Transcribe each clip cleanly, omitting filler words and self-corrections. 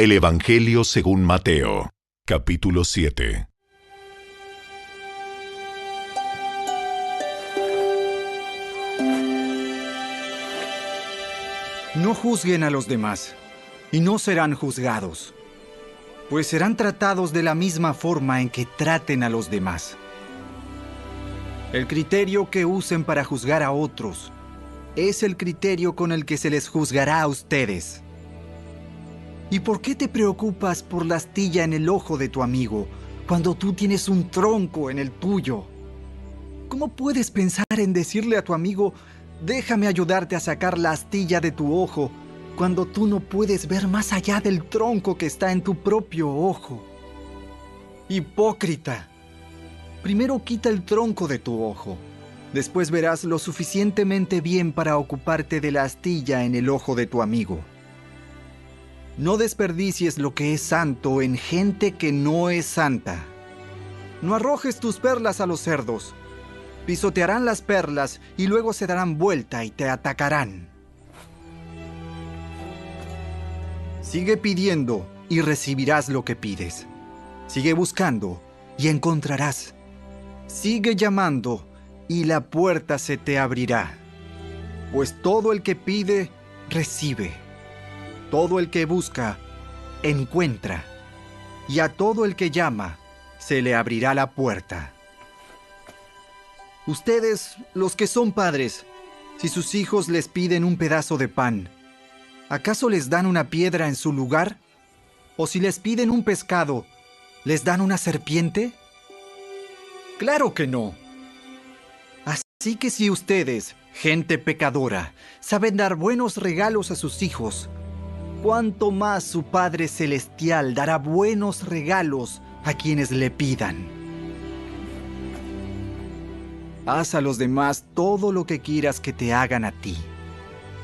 El Evangelio según Mateo, capítulo 7. No juzguen a los demás, y no serán juzgados, pues serán tratados de la misma forma en que traten a los demás. El criterio que usen para juzgar a otros es el criterio con el que se les juzgará a ustedes. ¿Y por qué te preocupas por la astilla en el ojo de tu amigo cuando tú tienes un tronco en el tuyo? ¿Cómo puedes pensar en decirle a tu amigo: déjame ayudarte a sacar la astilla de tu ojo, cuando tú no puedes ver más allá del tronco que está en tu propio ojo? Hipócrita. Primero quita el tronco de tu ojo. Después verás lo suficientemente bien para ocuparte de la astilla en el ojo de tu amigo. No desperdicies lo que es santo en gente que no es santa. No arrojes tus perlas a los cerdos. Pisotearán las perlas y luego se darán vuelta y te atacarán. Sigue pidiendo y recibirás lo que pides. Sigue buscando y encontrarás. Sigue llamando y la puerta se te abrirá. Pues todo el que pide, recibe. Todo el que busca, encuentra. Y a todo el que llama, se le abrirá la puerta. Ustedes, los que son padres, si sus hijos les piden un pedazo de pan, ¿acaso les dan una piedra en su lugar? ¿O si les piden un pescado, les dan una serpiente? ¡Claro que no! Así que si ustedes, gente pecadora, saben dar buenos regalos a sus hijos, ¿cuánto más su Padre Celestial dará buenos regalos a quienes le pidan? Haz a los demás todo lo que quieras que te hagan a ti.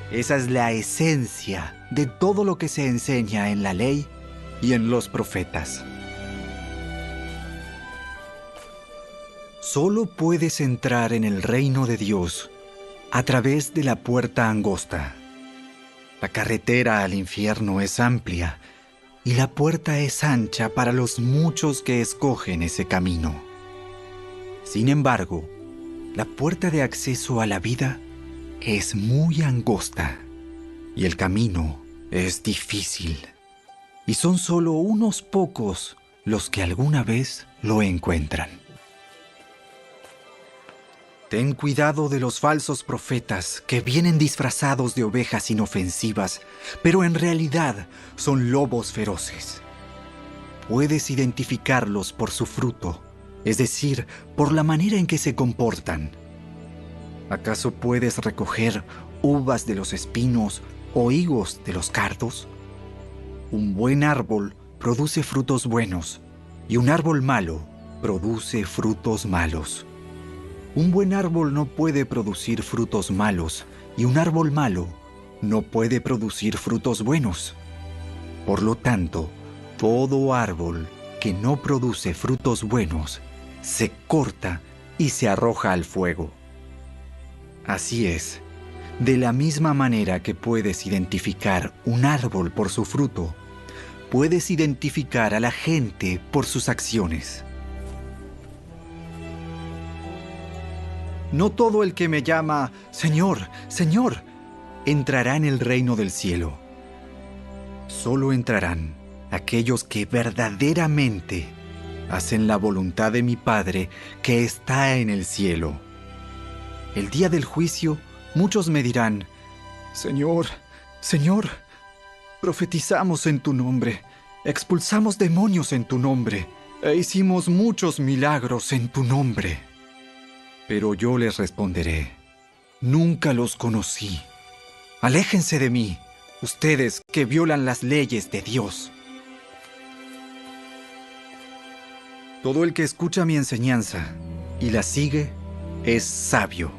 Esa es la esencia de todo lo que se enseña en la ley y en los profetas. Solo puedes entrar en el reino de Dios a través de la puerta angosta. La carretera al infierno es amplia y la puerta es ancha para los muchos que escogen ese camino. Sin embargo, la puerta de acceso a la vida es muy angosta y el camino es difícil. Y son solo unos pocos los que alguna vez lo encuentran. Ten cuidado de los falsos profetas que vienen disfrazados de ovejas inofensivas, pero en realidad son lobos feroces. Puedes identificarlos por su fruto, es decir, por la manera en que se comportan. ¿Acaso puedes recoger uvas de los espinos o higos de los cardos? Un buen árbol produce frutos buenos y un árbol malo produce frutos malos. Un buen árbol no puede producir frutos malos y un árbol malo no puede producir frutos buenos. Por lo tanto, todo árbol que no produce frutos buenos se corta y se arroja al fuego. Así es, de la misma manera que puedes identificar un árbol por su fruto, puedes identificar a la gente por sus acciones. No todo el que me llama Señor, Señor, entrará en el reino del cielo. Solo entrarán aquellos que verdaderamente hacen la voluntad de mi Padre que está en el cielo. El día del juicio, muchos me dirán: Señor, Señor, profetizamos en tu nombre, expulsamos demonios en tu nombre, e hicimos muchos milagros en tu nombre. Pero yo les responderé: nunca los conocí. Aléjense de mí, ustedes que violan las leyes de Dios. Todo el que escucha mi enseñanza y la sigue es sabio,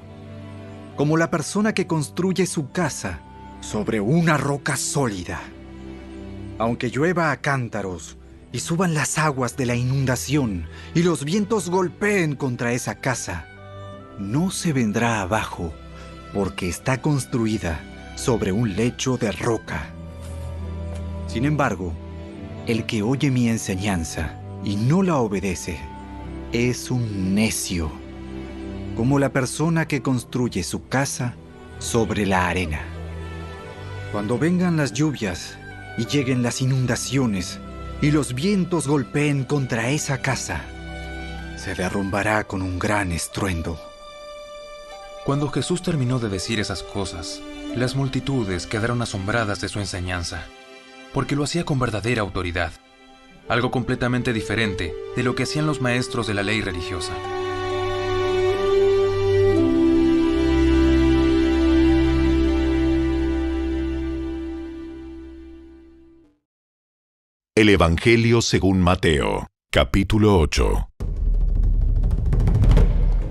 como la persona que construye su casa sobre una roca sólida. Aunque llueva a cántaros y suban las aguas de la inundación y los vientos golpeen contra esa casa, no se vendrá abajo, porque está construida sobre un lecho de roca. Sin embargo, El que oye mi enseñanza y no la obedece es un necio, como la persona que construye su casa sobre la arena. Cuando vengan las lluvias y lleguen las inundaciones y los vientos golpeen contra esa casa, se derrumbará con un gran estruendo. Cuando Jesús terminó de decir esas cosas, las multitudes quedaron asombradas de su enseñanza, porque lo hacía con verdadera autoridad, algo completamente diferente de lo que hacían los maestros de la ley religiosa. El Evangelio según Mateo, capítulo 8.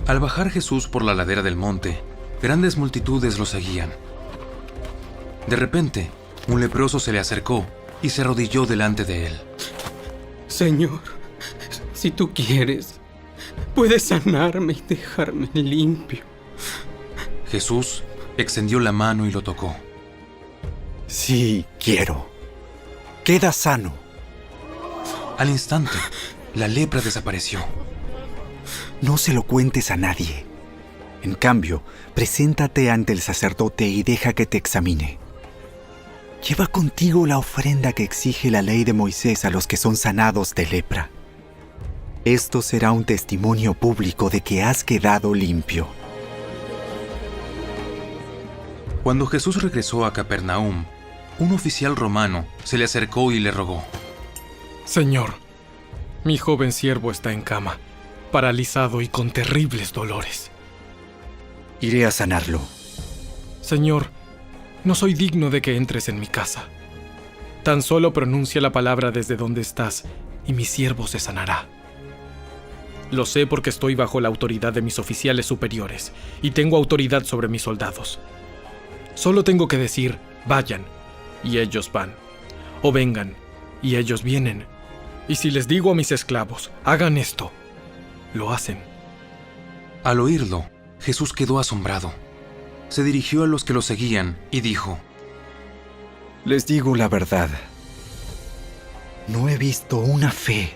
Al bajar Jesús por la ladera del monte, grandes multitudes lo seguían. De repente, un leproso se le acercó y se arrodilló delante de él. Señor, si tú quieres, puedes sanarme y dejarme limpio. Jesús extendió la mano y lo tocó. Sí, quiero. Queda sano. Al instante, la lepra desapareció. No se lo cuentes a nadie. En cambio, preséntate ante el sacerdote y deja que te examine. Lleva contigo la ofrenda que exige la ley de Moisés a los que son sanados de lepra. Esto será un testimonio público de que has quedado limpio. Cuando Jesús regresó a Capernaum, un oficial romano se le acercó y le rogó. Señor, mi joven siervo está en cama, paralizado y con terribles dolores. Iré a sanarlo. Señor, no soy digno de que entres en mi casa. Tan solo pronuncia la palabra desde donde estás y mi siervo se sanará. Lo sé porque estoy bajo la autoridad de mis oficiales superiores y tengo autoridad sobre mis soldados. Solo tengo que decir, vayan, y ellos van, o vengan, y ellos vienen. Y si les digo a mis esclavos, hagan esto, lo hacen. Al oírlo, Jesús quedó asombrado. Se dirigió a los que lo seguían y dijo: Les digo la verdad. No he visto una fe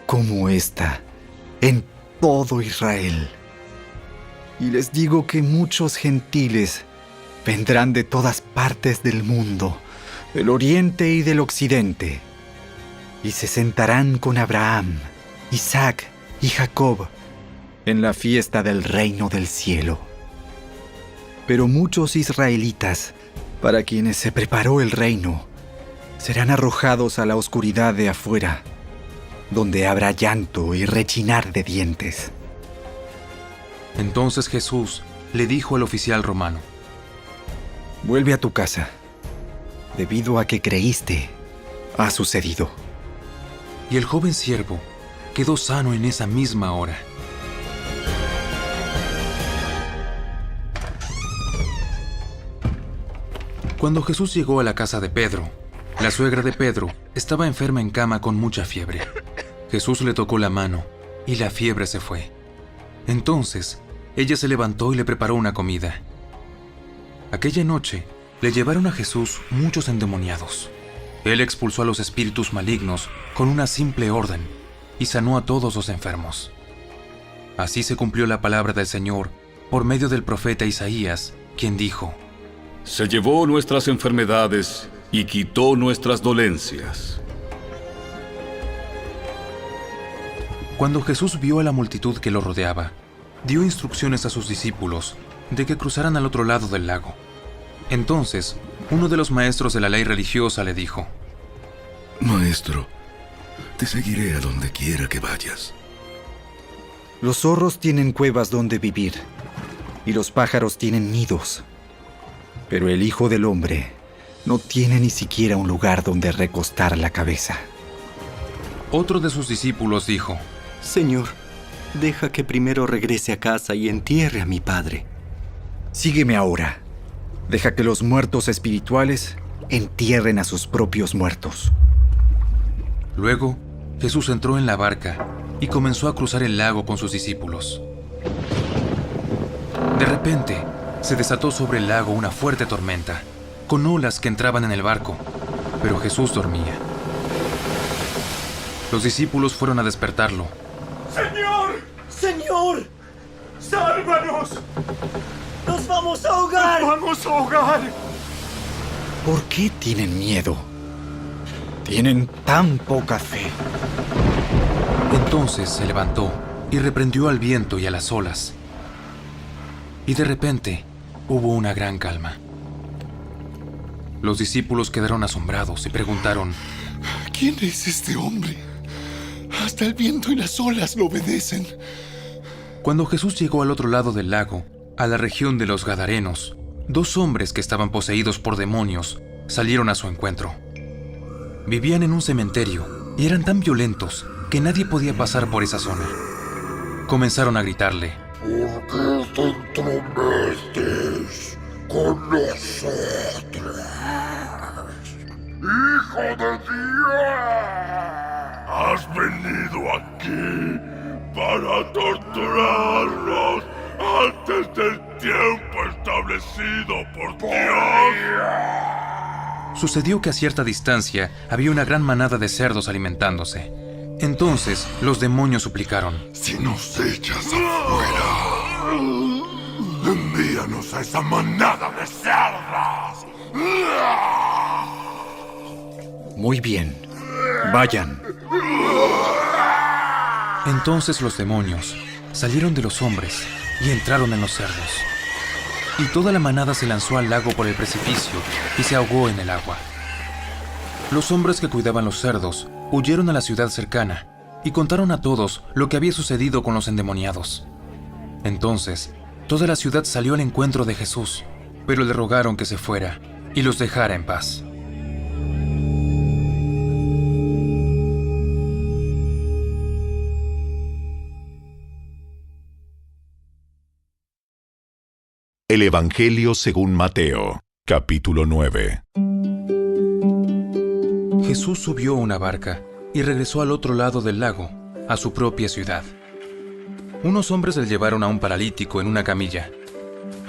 como esta en todo Israel. Y les digo que muchos gentiles vendrán de todas partes del mundo, del oriente y del occidente, y se sentarán con Abraham, Isaac y Jacob en la fiesta del reino del cielo. Pero muchos israelitas, para quienes se preparó el reino, serán arrojados a la oscuridad de afuera, donde habrá llanto y rechinar de dientes. Entonces Jesús le dijo al oficial romano: Vuelve a tu casa. Debido a que creíste, ha sucedido. Y el joven siervo quedó sano en esa misma hora. Cuando Jesús llegó a la casa de Pedro, la suegra de Pedro estaba enferma en cama con mucha fiebre. Jesús le tocó la mano y la fiebre se fue. Entonces, ella se levantó y le preparó una comida. Aquella noche, le llevaron a Jesús muchos endemoniados. Él expulsó a los espíritus malignos con una simple orden y sanó a todos los enfermos. Así se cumplió la palabra del Señor por medio del profeta Isaías, quien dijo: Se llevó nuestras enfermedades y quitó nuestras dolencias. Cuando Jesús vio a la multitud que lo rodeaba, dio instrucciones a sus discípulos de que cruzaran al otro lado del lago. Entonces, uno de los maestros de la ley religiosa le dijo: Maestro, te seguiré a donde quiera que vayas. Los zorros tienen cuevas donde vivir, y los pájaros tienen nidos. Pero el Hijo del Hombre no tiene ni siquiera un lugar donde recostar la cabeza. Otro de sus discípulos dijo: Señor, deja que primero regrese a casa y entierre a mi padre. Sígueme ahora. Deja que los muertos espirituales entierren a sus propios muertos. Luego, Jesús entró en la barca y comenzó a cruzar el lago con sus discípulos. De repente, se desató sobre el lago una fuerte tormenta, con olas que entraban en el barco, pero Jesús dormía. Los discípulos fueron a despertarlo. ¡Señor! ¡Señor! ¡Sálvanos! ¡Nos vamos a ahogar! ¡Nos vamos a ahogar! ¿Por qué tienen miedo? Tienen tan poca fe. Entonces se levantó y reprendió al viento y a las olas. Y de repente hubo una gran calma. Los discípulos quedaron asombrados y preguntaron: ¿Quién es este hombre? Hasta el viento y las olas lo obedecen. Cuando Jesús llegó al otro lado del lago, a la región de los Gadarenos, 2 hombres que estaban poseídos por demonios salieron a su encuentro. Vivían en un cementerio y eran tan violentos que nadie podía pasar por esa zona. Comenzaron a gritarle: ¿Por qué te entrometes con nosotros, Hijo de Dios? Has venido aquí para torturarnos antes del tiempo establecido por Dios. Sucedió que a cierta distancia había una gran manada de cerdos alimentándose. Entonces los demonios suplicaron: Si nos echas afuera, envíanos a esa manada de cerdos. Muy bien, vayan. Entonces los demonios salieron de los hombres y entraron en los cerdos. Y toda la manada se lanzó al lago por el precipicio y se ahogó en el agua. Los hombres que cuidaban los cerdos huyeron a la ciudad cercana y contaron a todos lo que había sucedido con los endemoniados. Entonces, toda la ciudad salió al encuentro de Jesús, pero le rogaron que se fuera y los dejara en paz. El Evangelio según Mateo, capítulo 9. Jesús subió a una barca y regresó al otro lado del lago, a su propia ciudad. Unos hombres le llevaron a un paralítico en una camilla.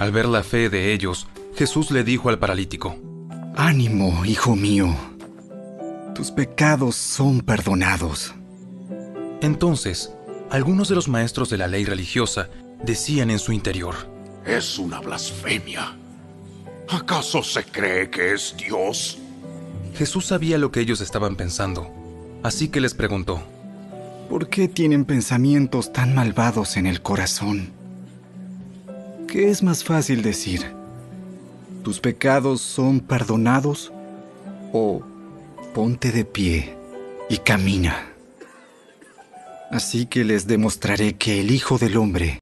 Al ver la fe de ellos, Jesús le dijo al paralítico: Ánimo, hijo mío. Tus pecados son perdonados. Entonces, algunos de los maestros de la ley religiosa decían en su interior: Es una blasfemia. ¿Acaso se cree que es Dios? Jesús sabía lo que ellos estaban pensando, así que les preguntó: ¿Por qué tienen pensamientos tan malvados en el corazón? ¿Qué es más fácil decir? ¿Tus pecados son perdonados? ¿O ponte de pie y camina? Así que les demostraré que el Hijo del Hombre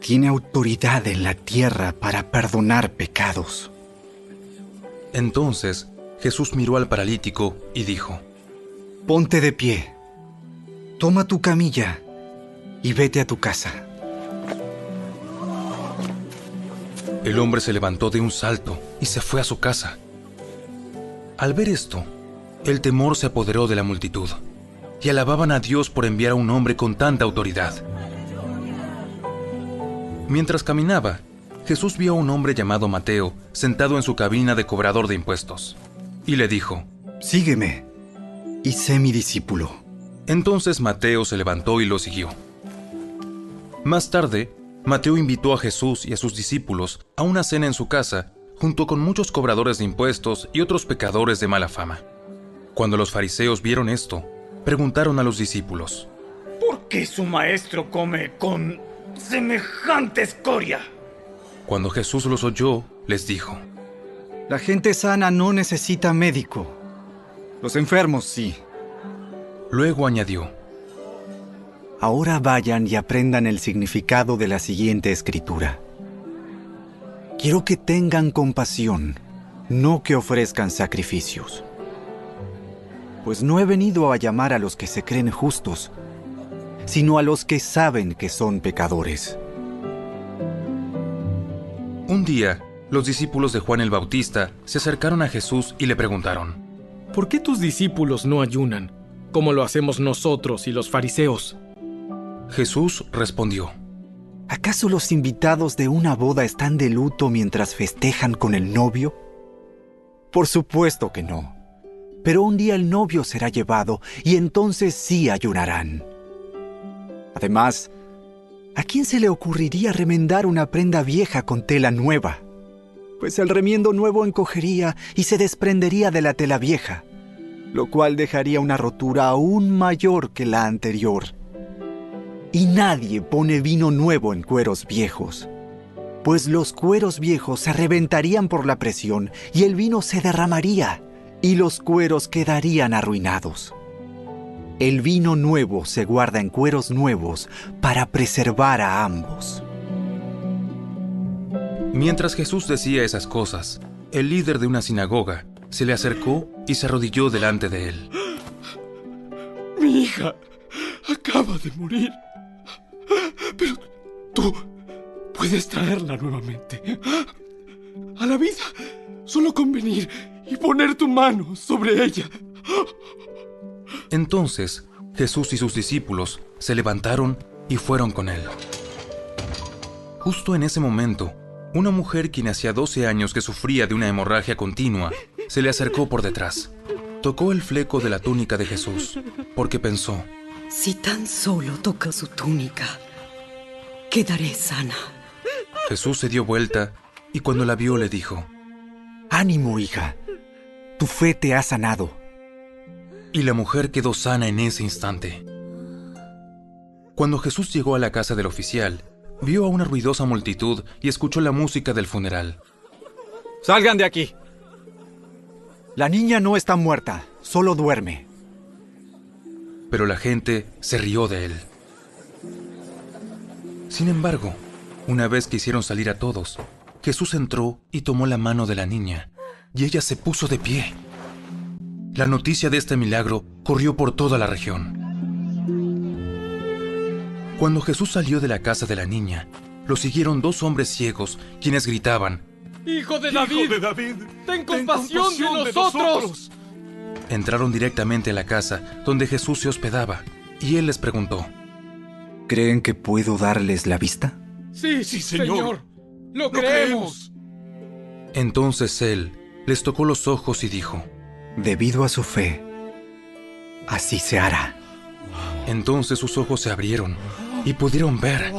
tiene autoridad en la tierra para perdonar pecados. Entonces, Jesús miró al paralítico y dijo: Ponte de pie, toma tu camilla y vete a tu casa. El hombre se levantó de un salto y se fue a su casa. Al ver esto, el temor se apoderó de la multitud y alababan a Dios por enviar a un hombre con tanta autoridad. Mientras caminaba, Jesús vio a un hombre llamado Mateo sentado en su cabina de cobrador de impuestos y le dijo: Sígueme y sé mi discípulo. Entonces Mateo se levantó y lo siguió. Más tarde, Mateo invitó a Jesús y a sus discípulos a una cena en su casa, junto con muchos cobradores de impuestos y otros pecadores de mala fama. Cuando los fariseos vieron esto, preguntaron a los discípulos: ¿Por qué su maestro come con semejante escoria? Cuando Jesús los oyó, les dijo: La gente sana no necesita médico. Los enfermos sí. Luego añadió: Ahora vayan y aprendan el significado de la siguiente escritura. Quiero que tengan compasión, no que ofrezcan sacrificios. Pues no he venido a llamar a los que se creen justos, sino a los que saben que son pecadores. Un día, los discípulos de Juan el Bautista se acercaron a Jesús y le preguntaron: ¿Por qué tus discípulos no ayunan, como lo hacemos nosotros y los fariseos? Jesús respondió: ¿Acaso los invitados de una boda están de luto mientras festejan con el novio? Por supuesto que no. pero un día el novio será llevado y entonces sí ayunarán. Además, ¿a quién se le ocurriría remendar una prenda vieja con tela nueva? Pues el remiendo nuevo encogería y se desprendería de la tela vieja, lo cual dejaría una rotura aún mayor que la anterior. Y nadie pone vino nuevo en cueros viejos, pues los cueros viejos se reventarían por la presión y el vino se derramaría y los cueros quedarían arruinados. El vino nuevo se guarda en cueros nuevos para preservar a ambos. Mientras Jesús decía esas cosas, el líder de una sinagoga se le acercó y se arrodilló delante de él. Mi hija acaba de morir. Pero tú puedes traerla nuevamente a la vida, solo con venir y poner tu mano sobre ella. Entonces Jesús y sus discípulos se levantaron y fueron con él. Justo en ese momento, una mujer quien hacía 12 años que sufría de una hemorragia continua se le acercó por detrás. Tocó el fleco de la túnica de Jesús, porque pensó: si tan solo toco su túnica, quedaré sana. Jesús se dio vuelta y cuando la vio le dijo: ánimo, hija, tu fe te ha sanado. Y la mujer quedó sana en ese instante. Cuando Jesús llegó a la casa del oficial, vio a una ruidosa multitud y escuchó la música del funeral. ¡Salgan de aquí! La niña no está muerta, solo duerme. Pero la gente se rió de él. Sin embargo, una vez que hicieron salir a todos, Jesús entró y tomó la mano de la niña, y ella se puso de pie. La noticia de este milagro corrió por toda la región. Cuando Jesús salió de la casa de la niña, lo siguieron 2 hombres ciegos, quienes gritaban: ¡Hijo de David! ¡Ten compasión de nosotros! Entraron directamente a la casa donde Jesús se hospedaba, y él les preguntó: ¿creen que puedo darles la vista? Sí, Señor. ¡Lo creemos! Entonces él les tocó los ojos y dijo: debido a su fe, así se hará. Entonces sus ojos se abrieron y pudieron ver.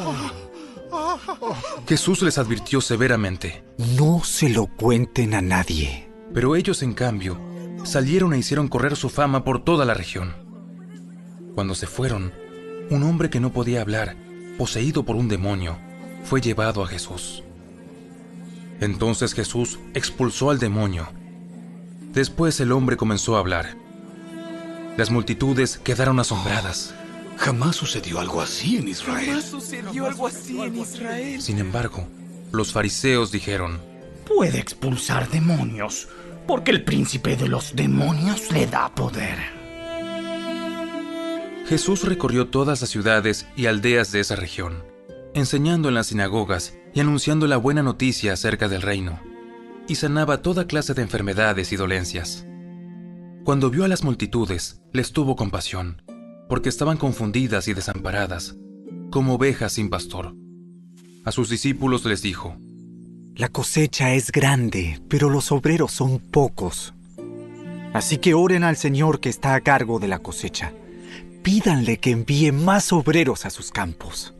Jesús les advirtió severamente: no se lo cuenten a nadie. Pero ellos, en cambio, salieron e hicieron correr su fama por toda la región. Cuando se fueron, un hombre que no podía hablar, poseído por un demonio, fue llevado a Jesús. Entonces Jesús expulsó al demonio. Después el hombre comenzó a hablar. Las multitudes quedaron asombradas. Jamás sucedió algo así en Israel. Sin embargo, los fariseos dijeron: puede expulsar demonios, porque el príncipe de los demonios le da poder. Jesús recorrió todas las ciudades y aldeas de esa región, enseñando en las sinagogas y anunciando la buena noticia acerca del reino, y sanaba toda clase de enfermedades y dolencias. Cuando vio a las multitudes, les tuvo compasión, porque estaban confundidas y desamparadas, como ovejas sin pastor. A sus discípulos les dijo: la cosecha es grande, pero los obreros son pocos. Así que oren al Señor que está a cargo de la cosecha. Pídanle que envíe más obreros a sus campos.